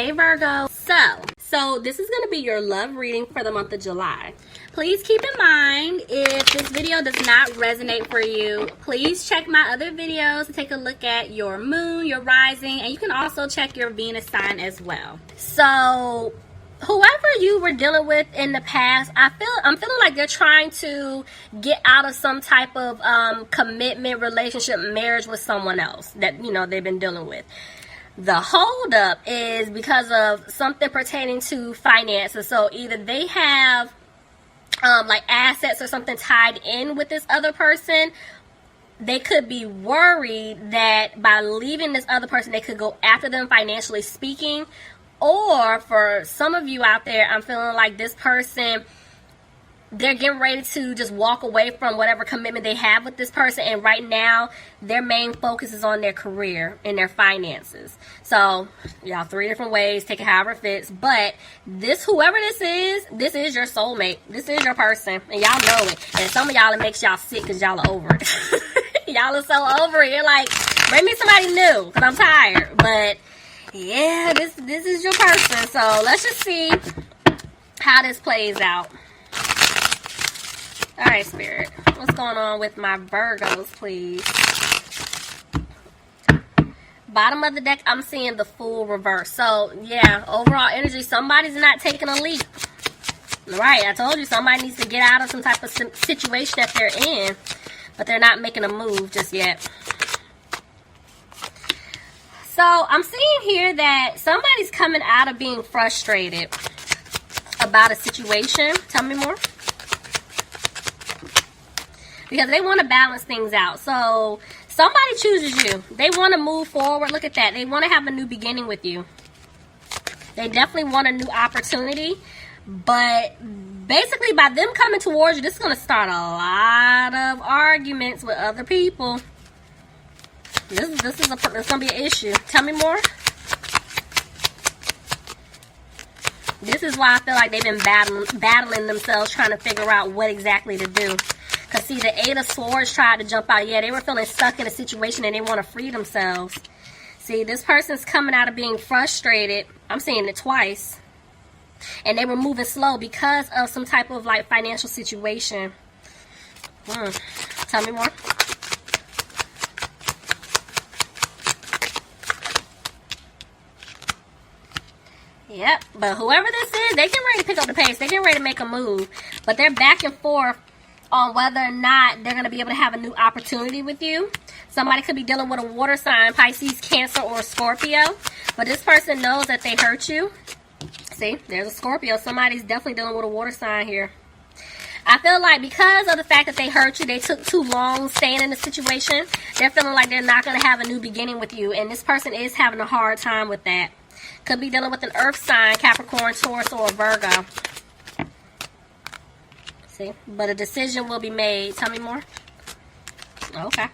Hey Virgo. So this is going to be your love reading for the month of July. Please keep in mind, if this video does not resonate for you, please check my other videos to take a look at your moon, your rising, and you can also check your Venus sign as well. So whoever you were dealing with in the past, I'm feeling like they're trying to get out of some type of commitment, relationship, marriage with someone else that, you know, they've been dealing with. The holdup is because of something pertaining to finances. So either they have like assets or something tied in with this other person. They could be worried that by leaving this other person, they could go after them financially speaking. Or for some of you out there, I'm feeling like this person, they're getting ready to just walk away from whatever commitment they have with this person. And right now, their main focus is on their career and their finances. So, y'all, 3 different ways. Take it however it fits. But whoever this is your soulmate. This is your person. And y'all know it. And some of y'all, it makes y'all sick because y'all are over it. Y'all are so over it. You're like, bring me somebody new because I'm tired. But yeah, this is your person. So let's just see how this plays out. Alright, Spirit. What's going on with my Virgos, please? Bottom of the deck, I'm seeing the Fool reverse. So, yeah, overall energy, somebody's not taking a leap. Right, I told you somebody needs to get out of some type of situation that they're in. But they're not making a move just yet. So, I'm seeing here that somebody's coming out of being frustrated about a situation. Tell me more. Because they want to balance things out. So, somebody chooses you. They want to move forward. Look at that. They want to have a new beginning with you. They definitely want a new opportunity. But basically, by them coming towards you, this is going to start a lot of arguments with other people. This is going to be an issue. Tell me more. This is why I feel like they've been battling themselves, trying to figure out what exactly to do. Because, see, the 8 of Swords tried to jump out. Yeah, they were feeling stuck in a situation and they want to free themselves. See, this person's coming out of being frustrated. I'm seeing it twice. And they were moving slow because of some type of, like, financial situation. Tell me more. Yep, but whoever this is, they getting ready to pick up the pace. They're getting ready to make a move. But they're back and forth on whether or not they're going to be able to have a new opportunity with you. Somebody could be dealing with a water sign, Pisces, Cancer, or Scorpio. But this person knows that they hurt you. See, there's a Scorpio. Somebody's definitely dealing with a water sign here. I feel like because of the fact that they hurt you, they took too long staying in the situation, they're feeling like they're not going to have a new beginning with you. And this person is having a hard time with that. Could be dealing with an earth sign, Capricorn, Taurus, or Virgo. See? But a decision will be made. Tell me more. Okay.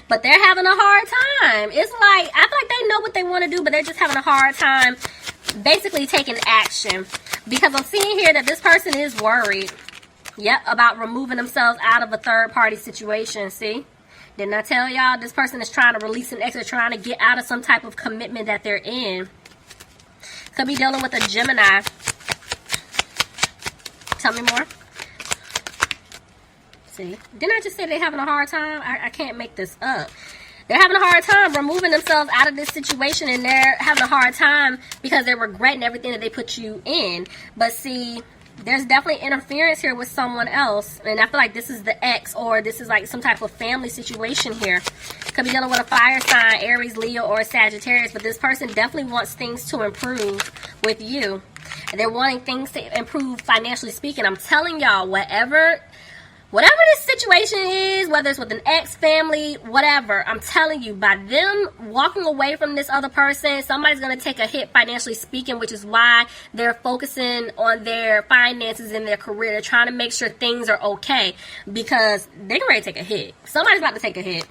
But they're having a hard time. It's like, I feel like they know what they want to do, but they're just having a hard time basically taking action. Because I'm seeing here that this person is worried. Yep, about removing themselves out of a third-party situation. See? Didn't I tell y'all this person is trying to release an ex or trying to get out of some type of commitment that they're in? Could be dealing with a Gemini. Tell me more. See? Didn't I just say they're having a hard time? I can't make this up. They're having a hard time removing themselves out of this situation, and they're having a hard time because they're regretting everything that they put you in. But see, there's definitely interference here with someone else. And I feel like this is the ex, or this is like some type of family situation here. Could be dealing with a fire sign, Aries, Leo, or Sagittarius. But this person definitely wants things to improve with you. And they're wanting things to improve financially speaking. I'm telling y'all, whatever this situation is, whether it's with an ex, family, whatever, I'm telling you, by them walking away from this other person, somebody's going to take a hit financially speaking, which is why they're focusing on their finances and their career. They're trying to make sure things are okay because they're ready to take a hit. Somebody's about to take a hit.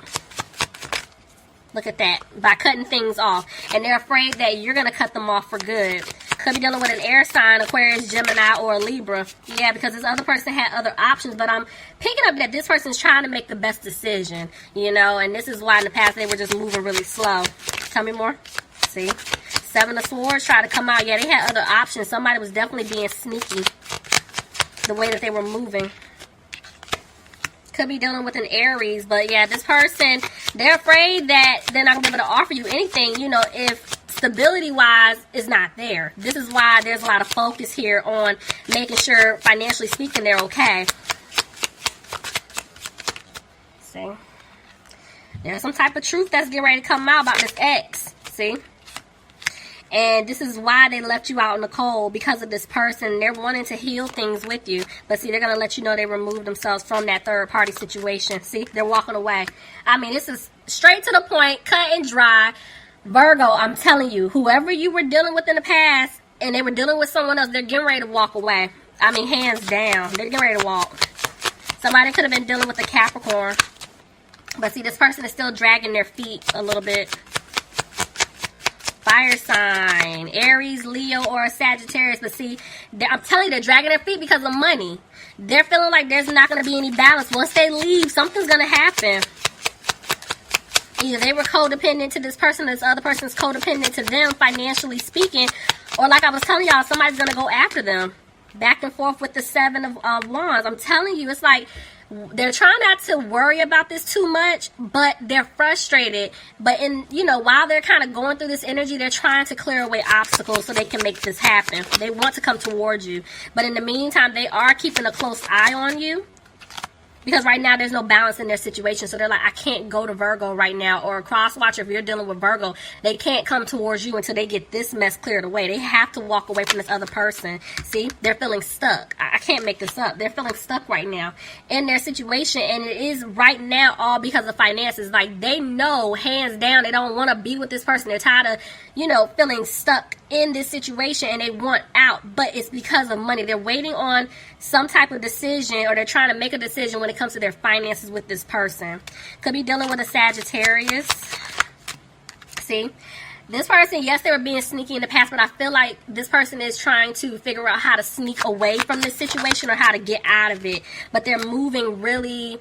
Look at that. By cutting things off. And they're afraid that you're going to cut them off for good. Could be dealing with an air sign, Aquarius, Gemini, or a Libra. Yeah, because this other person had other options. But I'm picking up that this person's trying to make the best decision. You know, and this is why in the past they were just moving really slow. Tell me more. See? Seven of Swords tried to come out. Yeah, they had other options. Somebody was definitely being sneaky. The way that they were moving. Could be dealing with an Aries. But yeah, this person, they're afraid that they're not going to be able to offer you anything, you know, if stability-wise is not there. This is why there's a lot of focus here on making sure, financially speaking, they're okay. See? There's some type of truth that's getting ready to come out about this ex. See? And this is why they left you out in the cold, because of this person. They're wanting to heal things with you. But see, they're going to let you know they removed themselves from that third party situation. See, they're walking away. I mean, this is straight to the point, cut and dry. Virgo, I'm telling you, whoever you were dealing with in the past and they were dealing with someone else, they're getting ready to walk away. I mean, hands down. They're getting ready to walk. Somebody could have been dealing with a Capricorn. But see, this person is still dragging their feet a little bit. Fire sign, Aries, Leo, or a Sagittarius. But see, I'm telling you, they're dragging their feet because of money. They're feeling like there's not going to be any balance. Once they leave, something's going to happen. Either they were codependent to this person, this other person's codependent to them, financially speaking. Or like I was telling y'all, somebody's going to go after them. Back and forth with the Seven of Wands. I'm telling you, it's like they're trying not to worry about this too much, but they're frustrated. But while they're kind of going through this energy, they're trying to clear away obstacles so they can make this happen. They want to come towards you. But in the meantime, they are keeping a close eye on you. Because right now, there's no balance in their situation. So they're like, I can't go to Virgo right now. Or a cross watcher, if you're dealing with Virgo, they can't come towards you until they get this mess cleared away. They have to walk away from this other person. See, they're feeling stuck. I can't make this up. They're feeling stuck right now in their situation. And it is right now all because of finances. Like, they know, hands down, they don't want to be with this person. They're tired of, feeling stuck in this situation and they want out. But it's because of money. They're waiting on some type of decision, or they're trying to make a decision when it comes to their finances with this person. Could be dealing with a Sagittarius. See, this person, yes, they were being sneaky in the past, but I feel like this person is trying to figure out how to sneak away from this situation or how to get out of it. But they're moving really,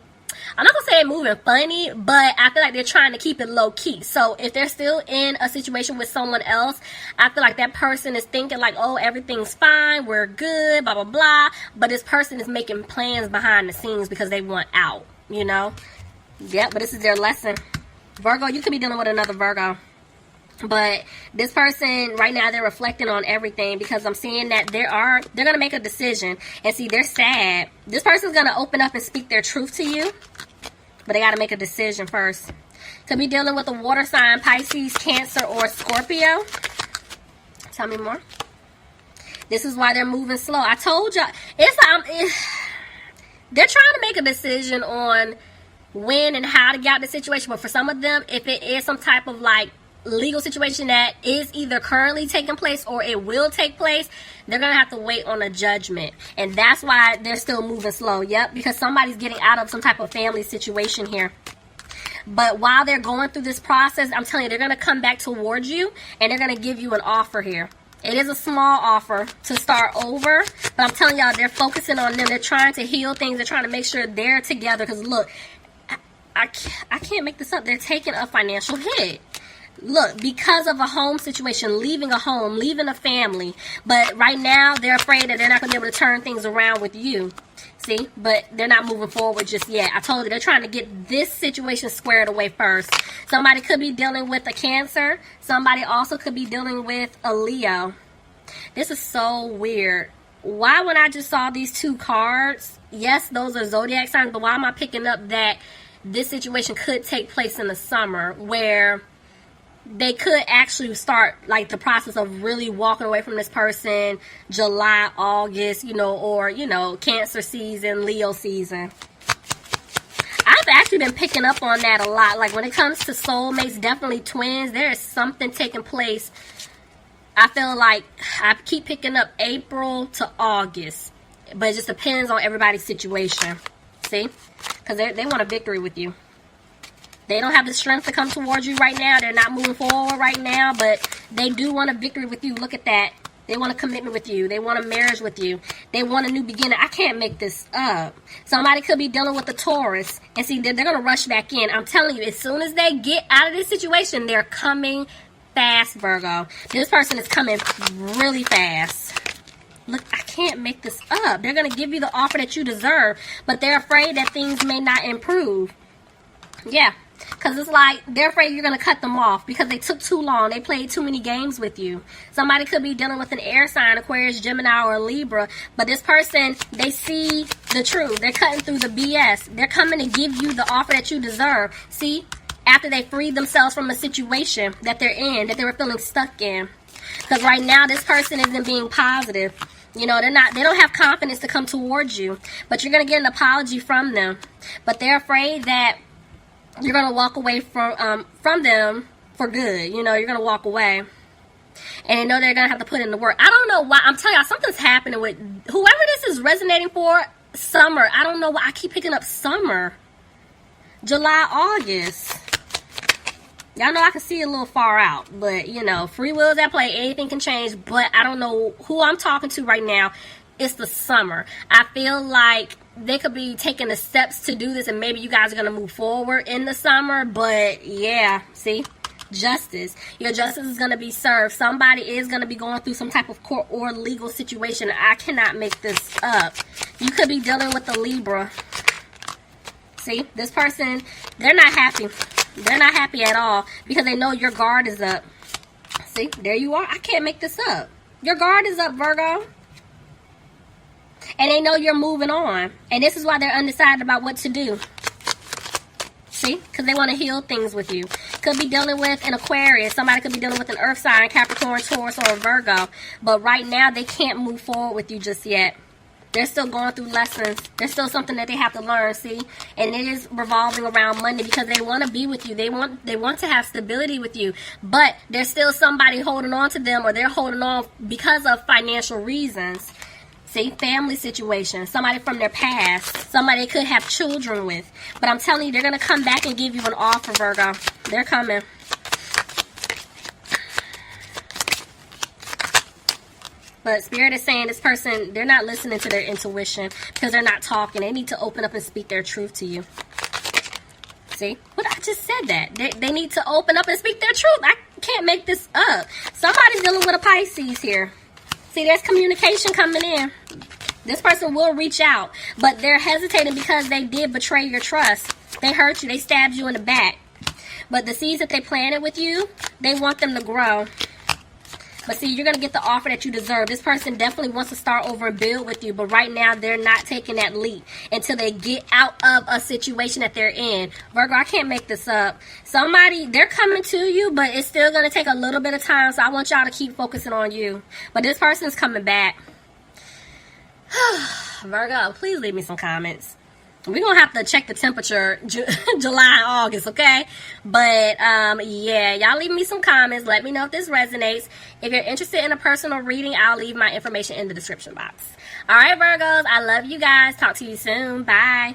I'm not going to say they're moving funny, but I feel like they're trying to keep it low key. So if they're still in a situation with someone else, I feel like that person is thinking like, oh, everything's fine, we're good, blah, blah, blah. But this person is making plans behind the scenes because they want out, Yep, but this is their lesson. Virgo, you could be dealing with another Virgo. But this person, right now, they're reflecting on everything because I'm seeing that they're going to make a decision. And see, they're sad. This person's going to open up and speak their truth to you. But they got to make a decision first. Could be dealing with a water sign, Pisces, Cancer, or Scorpio. Tell me more. This is why they're moving slow. I told y'all, they're trying to make a decision on when and how to get out of the situation. But for some of them, if it is some type of like legal situation that is either currently taking place or it will take place, they're gonna have to wait on a judgment. And that's why they're still moving slow. Yep, because somebody's getting out of some type of family situation here. But while they're going through this process, I'm telling you, they're gonna come back towards you and they're gonna give you an offer here. It is a small offer to start over, but I'm telling y'all, they're focusing on them. They're trying to heal things. They're trying to make sure they're together. Because look, I can't make this up. They're taking a financial hit. Look, because of a home situation, leaving a home, leaving a family. But right now, they're afraid that they're not going to be able to turn things around with you. See? But they're not moving forward just yet. I told you, they're trying to get this situation squared away first. Somebody could be dealing with a Cancer. Somebody also could be dealing with a Leo. This is so weird. Why, when I just saw these two cards, yes, those are zodiac signs, but why am I picking up that this situation could take place in the summer where they could actually start like the process of really walking away from this person July, August, or, Cancer season, Leo season. I've actually been picking up on that a lot. Like when it comes to soulmates, definitely twins, there is something taking place. I feel like I keep picking up April to August, but it just depends on everybody's situation. See? Because they want a victory with you. They don't have the strength to come towards you right now. They're not moving forward right now, but they do want a victory with you. Look at that. They want a commitment with you. They want a marriage with you. They want a new beginning. I can't make this up. Somebody could be dealing with a Taurus. And see, they're going to rush back in. I'm telling you, as soon as they get out of this situation, they're coming fast, Virgo. This person is coming really fast. Look, I can't make this up. They're going to give you the offer that you deserve, but they're afraid that things may not improve. Yeah, because it's like they're afraid you're going to cut them off because they took too long. They played too many games with you. Somebody could be dealing with an air sign, Aquarius, Gemini, or Libra, but this person, they see the truth. They're cutting through the BS. They're coming to give you the offer that you deserve. See, after they freed themselves from a situation that they're in, that they were feeling stuck in. Because right now, this person isn't being positive. You know, they don't have confidence to come towards you. But you're going to get an apology from them. But they're afraid that you're going to walk away from them for good. You know, you're going to walk away. And they know they're going to have to put in the work. I don't know why. I'm telling y'all, something's happening with whoever this is resonating for. Summer. I don't know why I keep picking up summer. July, August. Y'all know I can see a little far out, but, you know, free will is at play. Anything can change, but I don't know who I'm talking to right now. It's the summer. I feel like they could be taking the steps to do this, and maybe you guys are going to move forward in the summer, but, yeah, see? Justice. Your justice is going to be served. Somebody is going to be going through some type of court or legal situation. I cannot make this up. You could be dealing with a Libra. See? This person, they're not happy. They're not happy at all because they know your guard is up. See, there you are. I can't make this up. Your guard is up, Virgo. And they know you're moving on. And this is why they're undecided about what to do. See, because they want to heal things with you. Could be dealing with an Aquarius. Somebody could be dealing with an Earth sign, Capricorn, Taurus, or a Virgo. But right now, they can't move forward with you just yet. They're still going through lessons. There's still something that they have to learn, see? And it is revolving around money because they want to be with you. They want to have stability with you. But there's still somebody holding on to them, or they're holding on because of financial reasons. See? Family situation. Somebody from their past. Somebody they could have children with. But I'm telling you, they're going to come back and give you an offer, Virgo. They're coming. But Spirit is saying this person, they're not listening to their intuition because they're not talking. They need to open up and speak their truth to you. See? But I just said that. They need to open up and speak their truth. I can't make this up. Somebody's dealing with a Pisces here. See, there's communication coming in. This person will reach out. But they're hesitating because they did betray your trust. They hurt you. They stabbed you in the back. But the seeds that they planted with you, they want them to grow. But see, you're going to get the offer that you deserve. This person definitely wants to start over and build with you. But right now, they're not taking that leap until they get out of a situation that they're in. Virgo, I can't make this up. Somebody, they're coming to you, but it's still going to take a little bit of time. So I want y'all to keep focusing on you. But this person's coming back. Virgo, please leave me some comments. We're going to have to check the temperature July and August, okay? But, yeah, y'all leave me some comments. Let me know if this resonates. If you're interested in a personal reading, I'll leave my information in the description box. All right, Virgos, I love you guys. Talk to you soon. Bye.